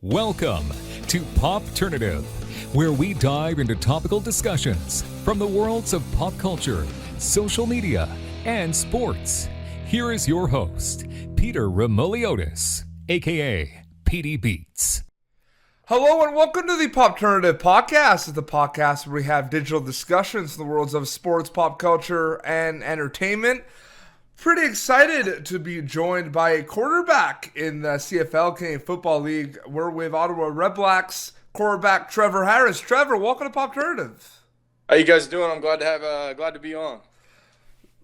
Welcome to Popternative, where we dive into topical discussions from the worlds of pop culture, social media, and sports. Here is your host, Peter Remoliotis, aka PD Beats. Hello and welcome to the Popternative Podcast. It's the podcast where we have digital discussions in the worlds of sports, pop culture, and entertainment. Pretty excited to be joined by a quarterback in the CFL, Canadian Football League. We're with Ottawa Redblacks quarterback Trevor Harris. Trevor, welcome to Popternative. How you guys doing? I'm glad to be on.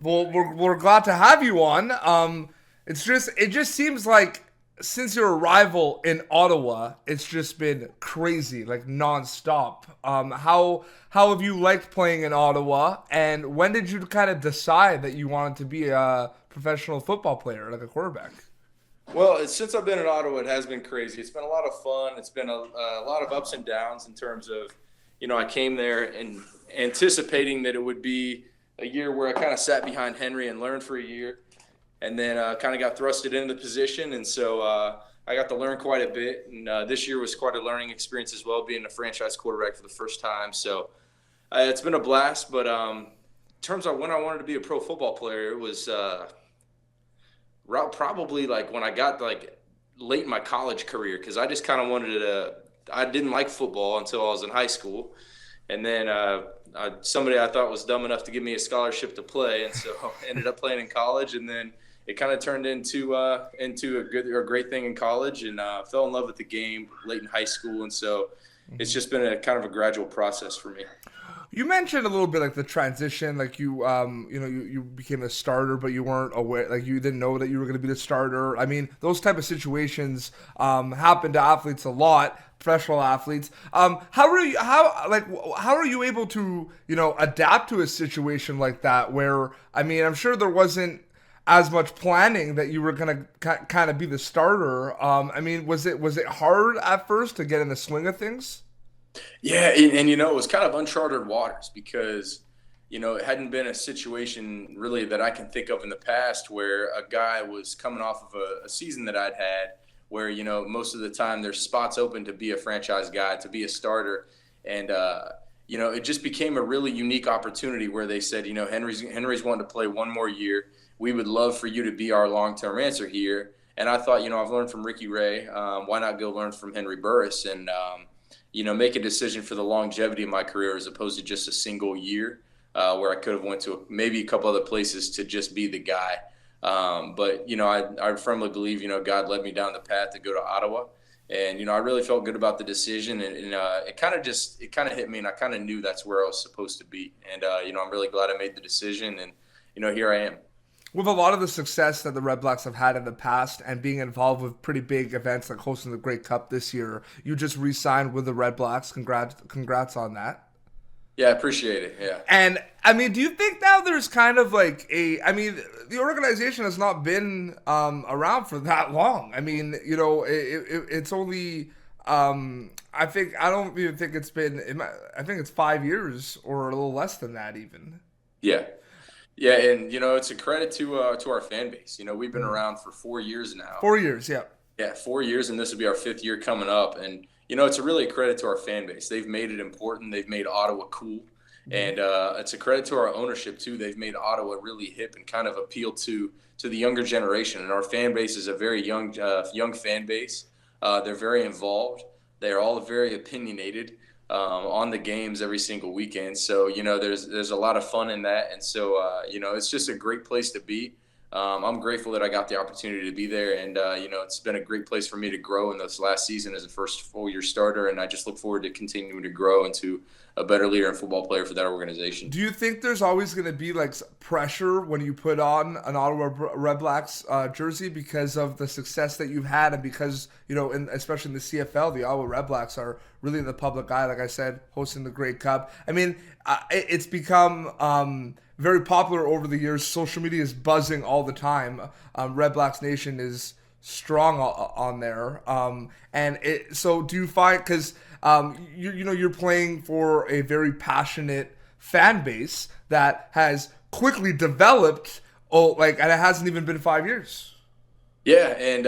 Well, we're glad to have you on. It just seems like since your arrival in Ottawa, it's just been crazy, like nonstop. How have you liked playing in Ottawa, and when did you kind of decide that you wanted to be a professional football player, like a quarterback? Well, since I've been in Ottawa, it has been crazy. It's been a lot of fun. It's been a lot of ups and downs in terms of, I came there and anticipating that it would be a year where I kind of sat behind Henry and learned for a year. And then kind of got thrusted into the position. And so I got to learn quite a bit. And this year was quite a learning experience as well, being a franchise quarterback for the first time. So it's been a blast. But in terms of when I wanted to be a pro football player, it was probably like when I got like late in my college career, because I just kind of wanted to – I didn't like football until I was in high school. And then somebody I thought was dumb enough to give me a scholarship to play. And so I ended up playing in college, and then – it kind of turned into a great thing in college, and fell in love with the game late in high school. And so it's just been a kind of a gradual process for me. You mentioned a little bit like the transition, like you became a starter, but you weren't aware, like you didn't know that you were going to be the starter. I mean, those type of situations happen to athletes a lot, professional athletes. How are you able to, adapt to a situation like that where, I mean, I'm sure there wasn't as much planning that you were going to kind of be the starter. I mean, was it hard at first to get in the swing of things? Yeah, and it was kind of uncharted waters because, it hadn't been a situation really that I can think of in the past where a guy was coming off of a season that I'd had where, most of the time there's spots open to be a franchise guy, to be a starter. And, it just became a really unique opportunity where they said, Henry's wanting to play one more year. We would love for you to be our long-term answer here. And I thought, I've learned from Ricky Ray. Why not go learn from Henry Burris and, make a decision for the longevity of my career as opposed to just a single year where I could have went to maybe a couple other places to just be the guy. But I firmly believe, God led me down the path to go to Ottawa. And, I really felt good about the decision. And it kind of hit me, and I kind of knew that's where I was supposed to be. And, I'm really glad I made the decision. And, here I am. With a lot of the success that the Redblacks have had in the past and being involved with pretty big events like hosting the Grey Cup this year, you just re-signed with the Redblacks. Congrats on that. Yeah, I appreciate it. Yeah. And, I mean, do you think now there's kind of like the organization has not been around for that long. I mean, it's only, I don't even think it's been, I think it's 5 years or a little less than that even. Yeah. Yeah, and it's a credit to our fan base. We've been around for 4 years now. 4 years, yeah. Yeah, 4 years, and this will be our 5th year coming up. And it's really a credit to our fan base. They've made it important. They've made Ottawa cool, and it's a credit to our ownership too. They've made Ottawa really hip and kind of appeal to the younger generation. And our fan base is a very young fan base. They're very involved. They're all very opinionated. On the games every single weekend. So, there's a lot of fun in that. And so, it's just a great place to be. I'm grateful that I got the opportunity to be there. And, it's been a great place for me to grow in this last season as a first full-year starter. And I just look forward to continuing to grow into a better leader and football player for that organization. Do you think there's always going to be like pressure when you put on an Ottawa Redblacks jersey because of the success that you've had and because, especially in the CFL, the Ottawa Redblacks are really in the public eye, like I said, hosting the Grey Cup. I mean, it's become very popular over the years. Social media is buzzing all the time. Redblacks Nation is strong on there. So do you find, because you're playing for a very passionate fan base that has quickly developed, and it hasn't even been 5 years. Yeah, and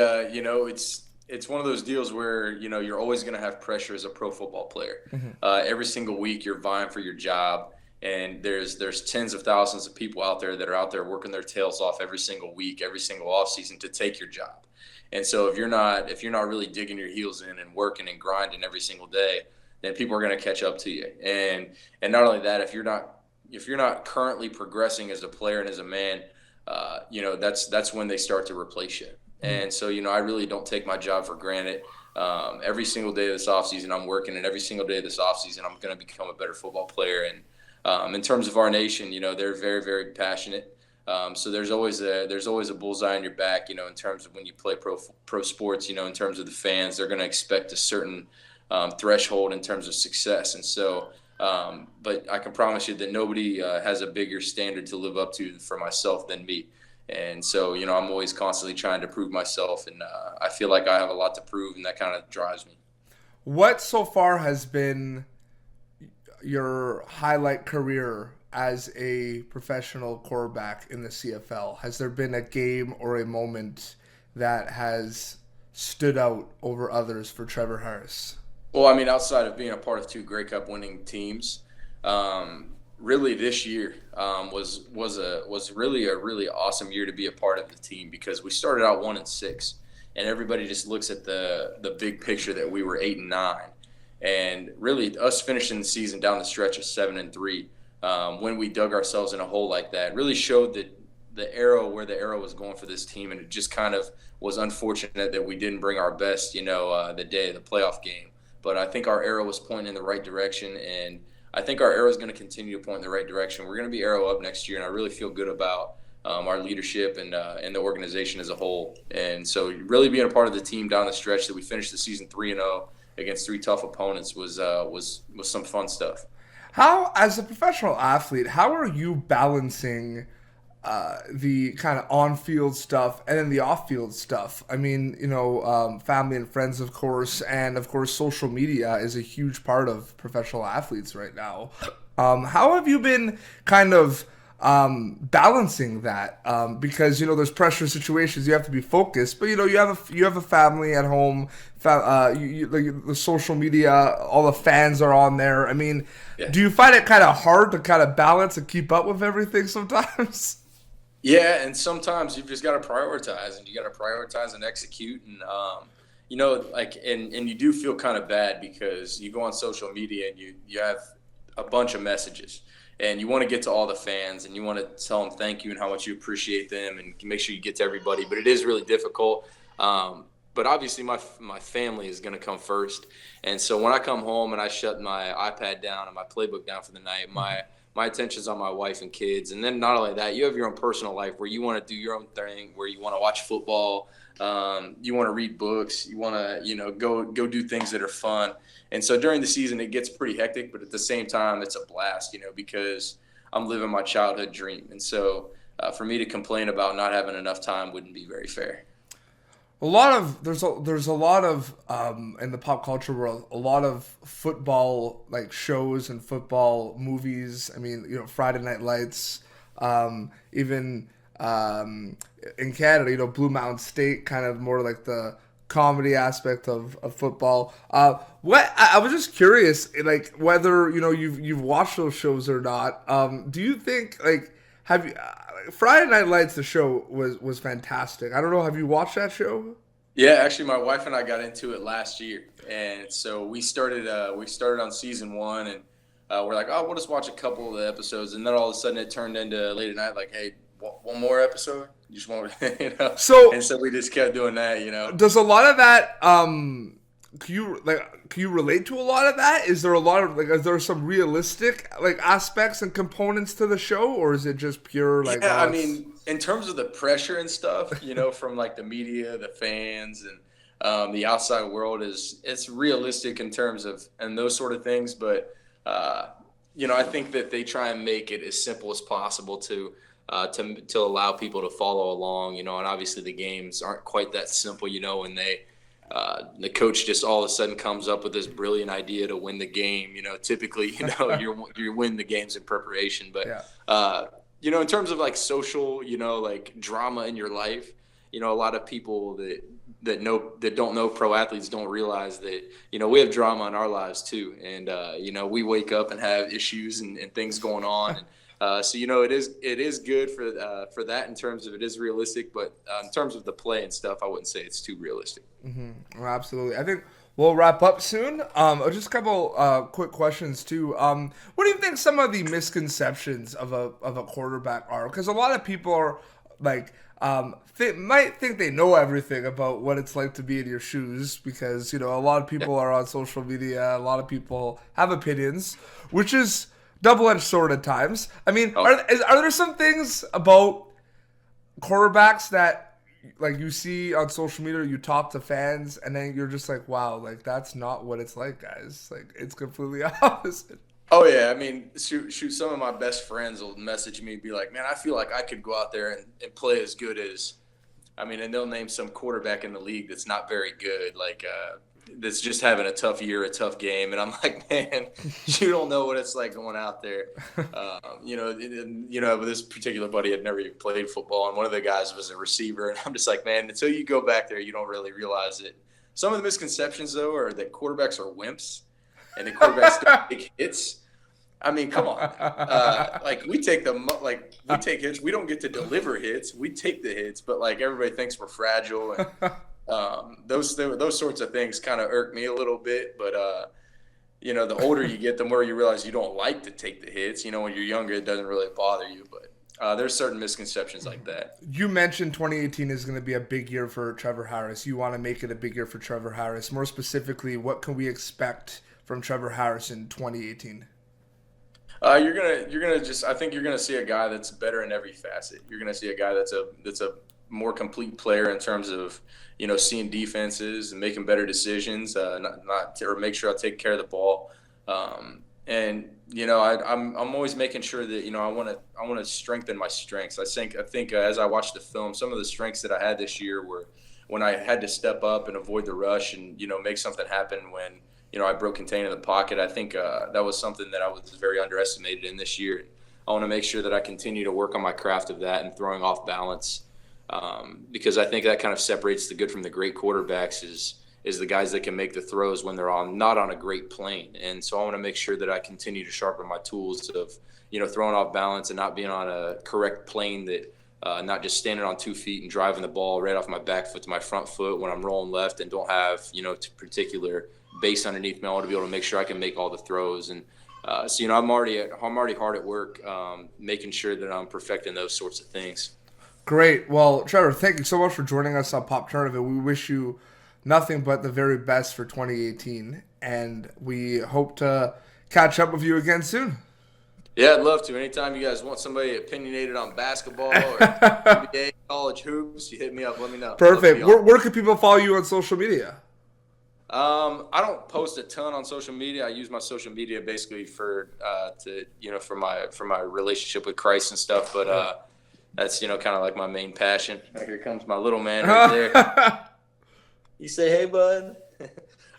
it's one of those deals where, you're always going to have pressure as a pro football player. Every single week you're vying for your job, and there's tens of thousands of people out there that are out there working their tails off every single week, every single off season to take your job. And so if you're not really digging your heels in and working and grinding every single day, then people are going to catch up to you. And not only that, if you're not currently progressing as a player and as a man, that's when they start to replace you. And so, I really don't take my job for granted. Every single day of this offseason, I'm working, and every single day of this offseason, I'm going to become a better football player. And in terms of our nation, they're very, very passionate. So there's always a bullseye on your back, in terms of when you play pro sports, in terms of the fans, they're going to expect a certain threshold in terms of success. And so, but I can promise you that nobody has a bigger standard to live up to for myself than me. And so, I'm always constantly trying to prove myself, and I feel like I have a lot to prove, and that kind of drives me. What so far has been your highlight career as a professional quarterback in the CFL? Has there been a game or a moment that has stood out over others for Trevor Harris? Well, I mean, outside of being a part of two Grey Cup winning teams, really this year was really a really awesome year to be a part of the team, because we started out 1-6, and everybody just looks at the big picture that we were 8-9, and really us finishing the season down the stretch of 7-3, when we dug ourselves in a hole like that, really showed that where the arrow was going for this team. And it just kind of was unfortunate that we didn't bring our best, the day of the playoff game. But I think our arrow was pointing in the right direction, and I think our arrow is going to continue to point in the right direction. We're going to be arrow up next year, and I really feel good about our leadership and the organization as a whole. And so really being a part of the team down the stretch that we finished the season 3-0 against 3 tough opponents was some fun stuff. How, as a professional athlete, how are you balancing the kind of on-field stuff and then the off-field stuff? I mean, family and friends, of course, and of course social media is a huge part of professional athletes right now. How have you been kind of balancing that? Because there's pressure situations, you have to be focused, but you have a family at home. The social media, all the fans are on there. I mean, yeah. Do you find it kind of hard to kind of balance and keep up with everything sometimes? Yeah, and sometimes you've just got to prioritize, and you got to prioritize and execute. And and you do feel kind of bad, because you go on social media and you have a bunch of messages, and you want to get to all the fans, and you want to tell them thank you and how much you appreciate them, and make sure you get to everybody. But it is really difficult. But obviously my family is going to come first. And so when I come home and I shut my iPad down and my playbook down for the night, my attention's on my wife and kids. And then not only that, you have your own personal life where you want to do your own thing, where you want to watch football, you want to read books, you want to, go do things that are fun. And so during the season, it gets pretty hectic, but at the same time, it's a blast, because I'm living my childhood dream. And so for me to complain about not having enough time wouldn't be very fair. There's a lot of in the pop culture world, a lot of football like shows and football movies. I mean, Friday Night Lights, even in Canada, Blue Mountain State, kind of more like the comedy aspect of football. What I was just curious, like whether you've watched those shows or not. Do you think have you? Friday Night Lights, the show was fantastic. I don't know. Have you watched that show? Yeah, actually, my wife and I got into it last year, and so we started on season 1, and we're like, oh, we'll just watch a couple of the episodes, and then all of a sudden it turned into late at night, like, hey, one more episode? You just want, So we just kept doing that, Does a lot of that can you relate to a lot of that? Is there a lot of is there some realistic aspects and components to the show, or is it just pure Yeah, I mean, in terms of the pressure and stuff, from the media, the fans, and the outside world, it's realistic in terms of and those sort of things, but I think that they try and make it as simple as possible to allow people to follow along, and obviously the games aren't quite that simple, when the coach just all of a sudden comes up with this brilliant idea to win the game. Typically, you win the games in preparation. But, yeah. In terms of social, drama in your life, a lot of people that that don't know pro athletes don't realize that, we have drama in our lives too. And, we wake up and have issues and things going on. And, so, it is good for that in terms of it is realistic, but in terms of the play and stuff, I wouldn't say it's too realistic. Mm-hmm. Well, absolutely. I think we'll wrap up soon. Just a couple quick questions too. What do you think some of the misconceptions of a quarterback are? Because a lot of people are like might think they know everything about what it's like to be in your shoes, because a lot of people are on social media. A lot of people have opinions, which is double-edged sword at times. I mean, are there some things about quarterbacks that like you see on social media, you talk to fans, and then you're just like, wow, like that's not what it's like, guys. Like it's completely opposite. Oh yeah, I mean, shoot, some of my best friends will message me and be like, man, I feel like I could go out there and play as good as, and they'll name some quarterback in the league that's not very good, like that's just having a tough year, a tough game. And I'm like, man, you don't know what it's like going out there. This particular buddy had never even played football, and one of the guys was a receiver. And I'm just like, man, until you go back there, you don't really realize it. Some of the misconceptions, though, are that quarterbacks are wimps and the quarterbacks don't take hits. I mean, come on. We take hits. We don't get to deliver hits. We take the hits, but everybody thinks we're fragile, and those sorts of things kind of irk me a little bit. But the older you get, the more you realize you don't like to take the hits. When you're younger, it doesn't really bother you. But there's certain misconceptions like that. You mentioned 2018 is going to be a big year for Trevor Harris. You want to make it a big year for Trevor Harris. More specifically, what can we expect from Trevor Harris in 2018? I think you're gonna see a guy that's better in every facet. You're gonna see a guy that's a more complete player in terms of seeing defenses and making better decisions, or make sure I take care of the ball. I'm always making sure that I want to strengthen my strengths. I think as I watched the film, some of the strengths that I had this year were when I had to step up and avoid the rush and make something happen when I broke contain in the pocket. I think that was something that I was very underestimated in this year. I want to make sure that I continue to work on my craft of that and throwing off balance, because I think that kind of separates the good from the great quarterbacks is the guys that can make the throws when they're not on a great plane. And so I want to make sure that I continue to sharpen my tools of throwing off balance and not being on a correct plane, that not just standing on 2 feet and driving the ball right off my back foot to my front foot when I'm rolling left and don't have particular base underneath me. I want to be able to make sure I can make all the throws. And so I'm already hard at work making sure that I'm perfecting those sorts of things. Great. Well, Trevor, thank you so much for joining us on Pop Tournament. We wish you nothing but the very best for 2018, and we hope to catch up with you again soon. Yeah, I'd love to. Anytime you guys want somebody opinionated on basketball or NBA, college hoops, you hit me up. Let me know. Perfect. Where can people follow you on social media? I don't post a ton on social media. I use my social media basically for my relationship with Christ and stuff. But that's kind of like my main passion. Here comes my little man right there. You say, hey, bud.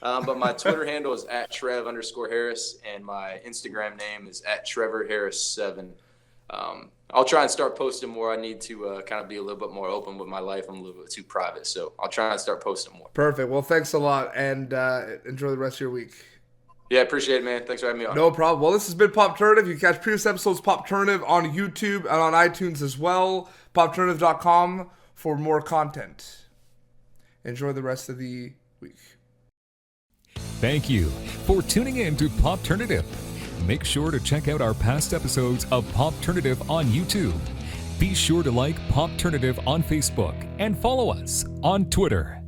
But my Twitter handle is @Trev_Harris, and my Instagram name is @TrevorHarris7. I'll try and start posting more. I need to kind of be a little bit more open with my life. I'm a little bit too private, so I'll try and start posting more. Perfect. Well, thanks a lot, and enjoy the rest of your week. Yeah, appreciate it, man. Thanks for having me on. No problem. Well, this has been Pop Turnative. You can catch previous episodes Pop Turnative on YouTube and on iTunes as well. PopTurnative.com for more content. Enjoy the rest of the week. Thank you for tuning in to Pop Turnative. Make sure to check out our past episodes of Pop Turnative on YouTube. Be sure to like Pop Turnative on Facebook and follow us on Twitter.